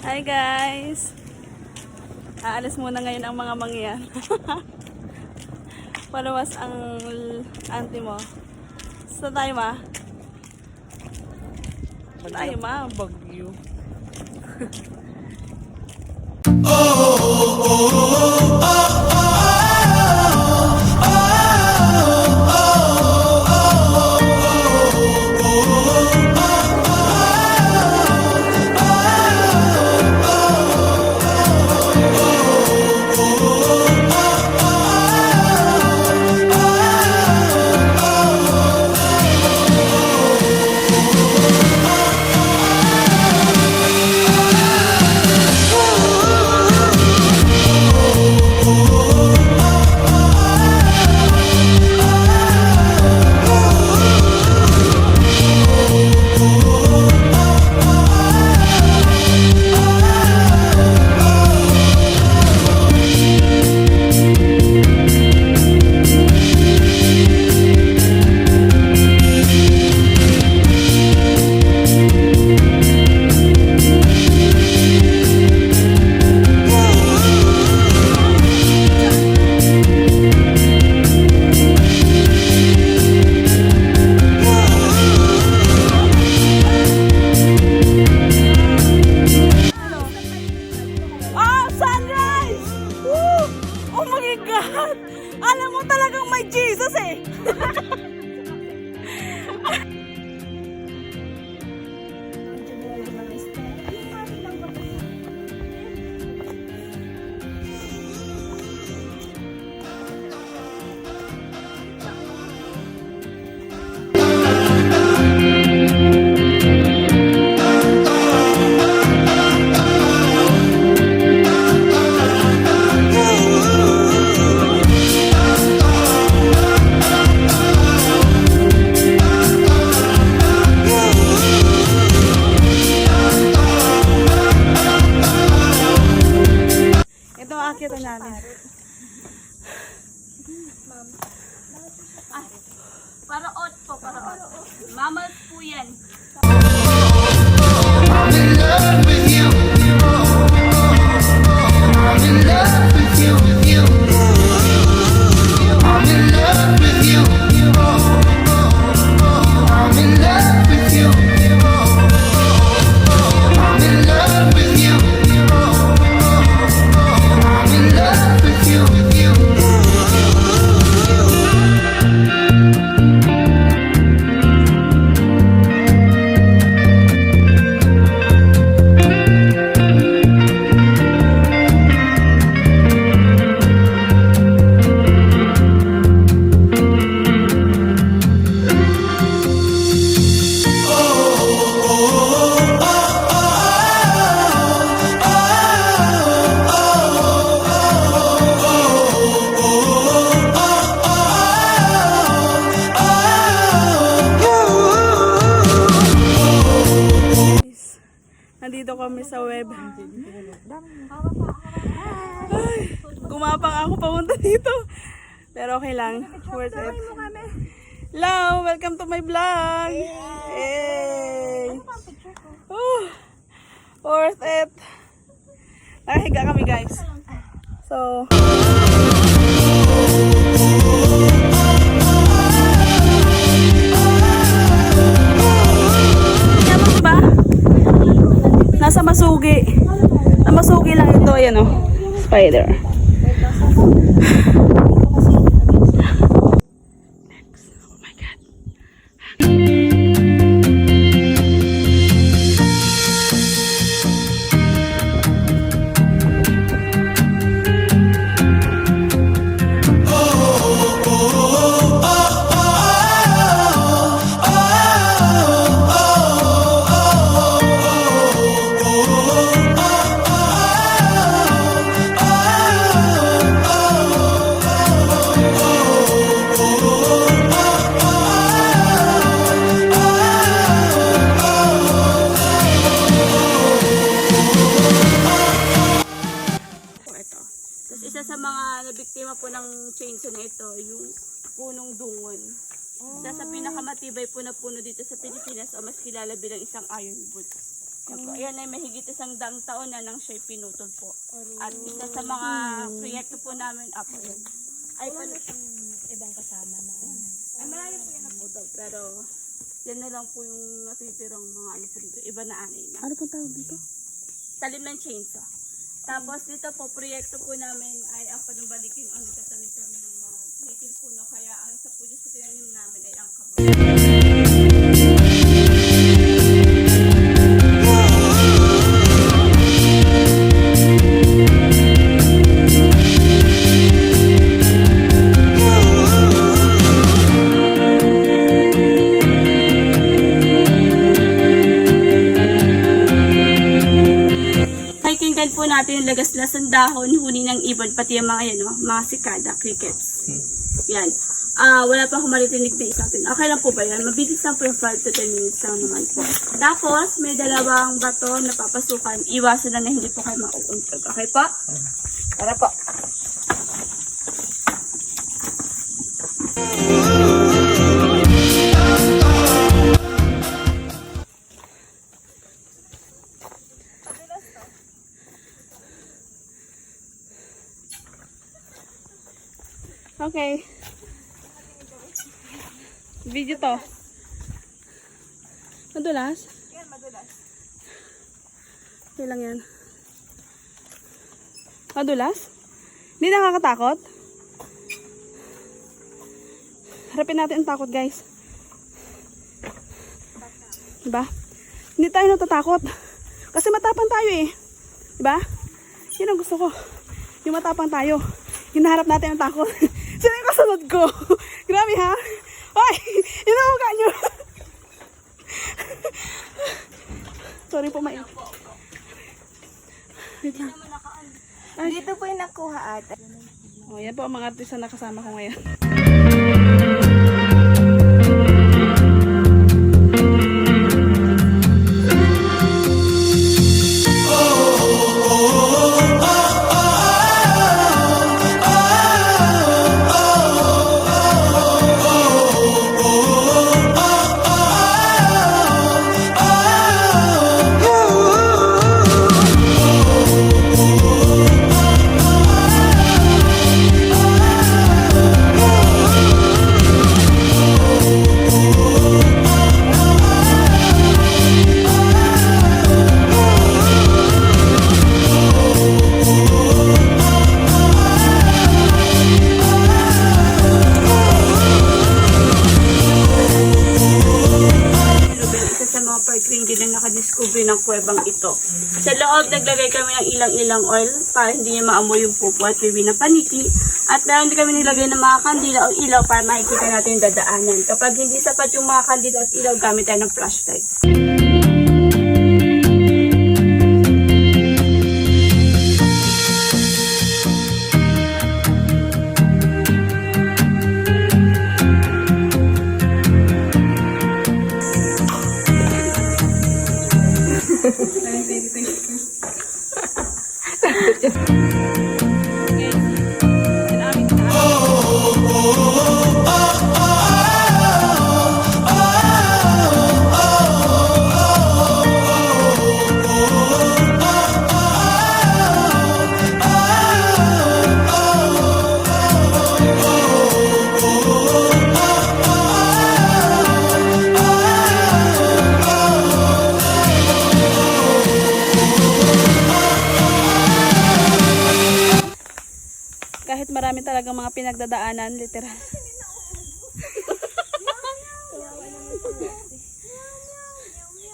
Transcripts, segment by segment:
Hi guys! Aalis muna ngayon ang mga mangyan. Palawas ang auntie mo. Saan tayo ma? Saan tayo ma? Bagyo. Alam mo talagang may Jesus eh. Kita namin. Para ot po, para ot. Mamas po yan. I'm in love with you. I'm in love with you. I'm in love with you. I'm in love with you. I'm in love with you. I'm in love with you. Nandito kami sa web. Ay, gumapang ako papunta dito. Pero okay lang. Worth it. Hello! Welcome to my vlog! Hey! Worth it! Nakahiga kami guys. So, ba? Nasa Masugi. Sa Masugi lang ito. Ayan o. Spider. Oh my God. Isa sa mga nabiktima po ng chainsaw na ito, yung punong dungon. Isa sa pinakamatibay po na puno dito sa Pilipinas o mas kilala bilang isang ironwood. Yan po. Yan ay mahigit 100 taon na nang siya'y pinutol po. At isa sa mga proyekto po namin, po yun. Ay, Ibang kasama na. ay marami po yung naputol. Pero, yan na lang po yung natitirang mga ano po dito. Iba na anay na. Ano pong tawag dito? Talim ng chainsaw. Tapos dito po, proyekto po namin ay ang panumbalikin o nagtatanim kami ng mga native puno. Kaya ang isa po dyan sa tinanim namin ay ang kabon. Pakinggan po natin yung lagas-las ng dahon, huni ng ibon, pati yung mga yan, no? Mga sikada, crickets. Yan. Wala pa akong maritinig na isa atin. Okay lang po ba yan? Mabilis lang po yung 5 to 10 minutes lang naman po. Tapos, may dalawang bato na papasukan. Iwasan na hindi po kayo mauuntog. Okay po? Tara po. Okay. Video to. Madulas? Yan, madulas. Okay lang yan. Madulas? Hindi nakakatakot? Harapin natin ang takot, guys. Diba? Hindi tayo natatakot. Kasi matapang tayo eh. Diba? Yun ang gusto ko. Yung matapang tayo. Hinaharap natin ang takot. Sino yung kasunod ko? Grabe ha? Ay! Yun ang mukha nyo. Sorry po, Mai. Wait lang. Ay. Dito po yung nakuha ata. Oh, yan po ang mga artista na kasama ko ngayon. Nakadiscover ng kuwebang ito. Sa loob, naglagay kami ng ilang-ilang oil para hindi niya maamoy yung pupo at bibi ng paniki. At meron din kami nilagay ng mga kandila o ilaw para makikita natin yung dadaanan. Kapag hindi sapat yung mga kandila at ilaw, gamit tayo ng flashlight. Kahit marami talagang mga pinagdadaanan, literal.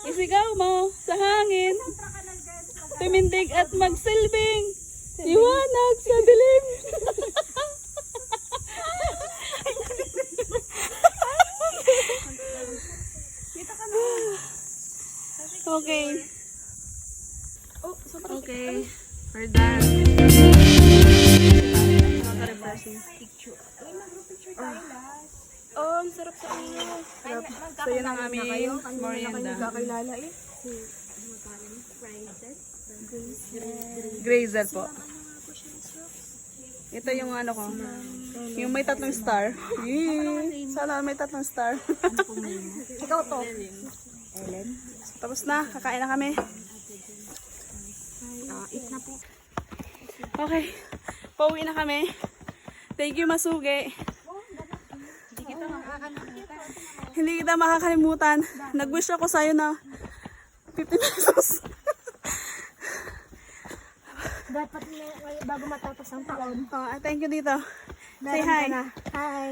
Isigaw mo sa hangin, tumindig at magsilbing, liwanag sa dilim. Okay. Okay. We're done. Oh, ang sarap sa inyo. So yun ang aming merienda. Kakilala eh. Grazel po. Ito yung ano ko. Yung may 3 star. Yee! Sana may 3 star. Ikaw to. Tapos na, kakain na kami. Eat na po. Okay. Pauwi na kami. Thank you, Masugi. Hindi kita makakalimutan. Nag-wish ako sa'yo na 50 pesos. Dapat bago matapos ang taon. Thank you dito. Say hi. Hi.